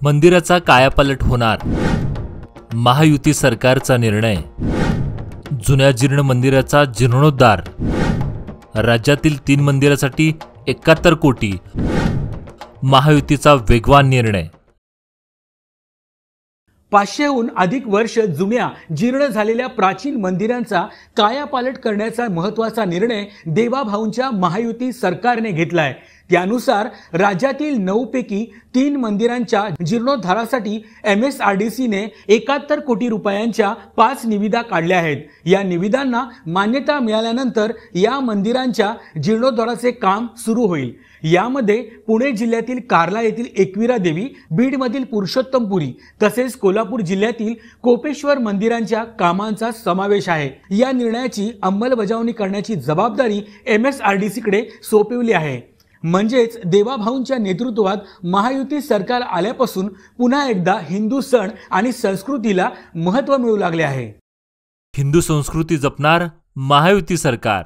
मंदिराचा कायापालट होणार, महायुती सरकारचा निर्णय, जुन्या जीर्ण मंदिराचा जीर्णोद्धार, राज्यातील 3 मंदिरासाठी 71 कोटी, महायुतीचा वेगवान निर्णय। 500हून अधिक वर्ष जुन्या जीर्ण झालेल्या प्राचीन मंदिरांचा कायापालट करण्याचा महत्त्वाचा निर्णय देवाभाऊंच्या महायुती सरकारने घेतलाय। त्यानुसार राज्यातील 9 पैकी 3 मंदिरांच्या जीर्णोद्धारासाठी MSRDC ने 71 कोटी रुपयांच्या 5 निविदा काढल्या आहेत। या निविदांना मान्यता मिळाल्यानंतर या मंदिरांच्या जीर्णोद्धाराचे काम सुरू होईल। यामध्ये पुणे जिल्ह्यातील कार्ला येथील एकविरा देवी, बीडमधील पुरुषोत्तमपुरी तसेच कोल्हापूर जिल्ह्यातील कोपेश्वर मंदिरांच्या कामांचा समावेश आहे। या निर्णयाची अंमलबजावणी करण्याची जबाबदारी MSRDC कडे सोपवली आहे। म्हणजेच देवाभाऊंच्या नेतृत्वात महायुती सरकार आल्यापासून पुन्हा एकदा हिंदू सण आणि संस्कृतीला महत्त्व मिळू लागले आहे। हिंदू संस्कृती जपणार महायुती सरकार।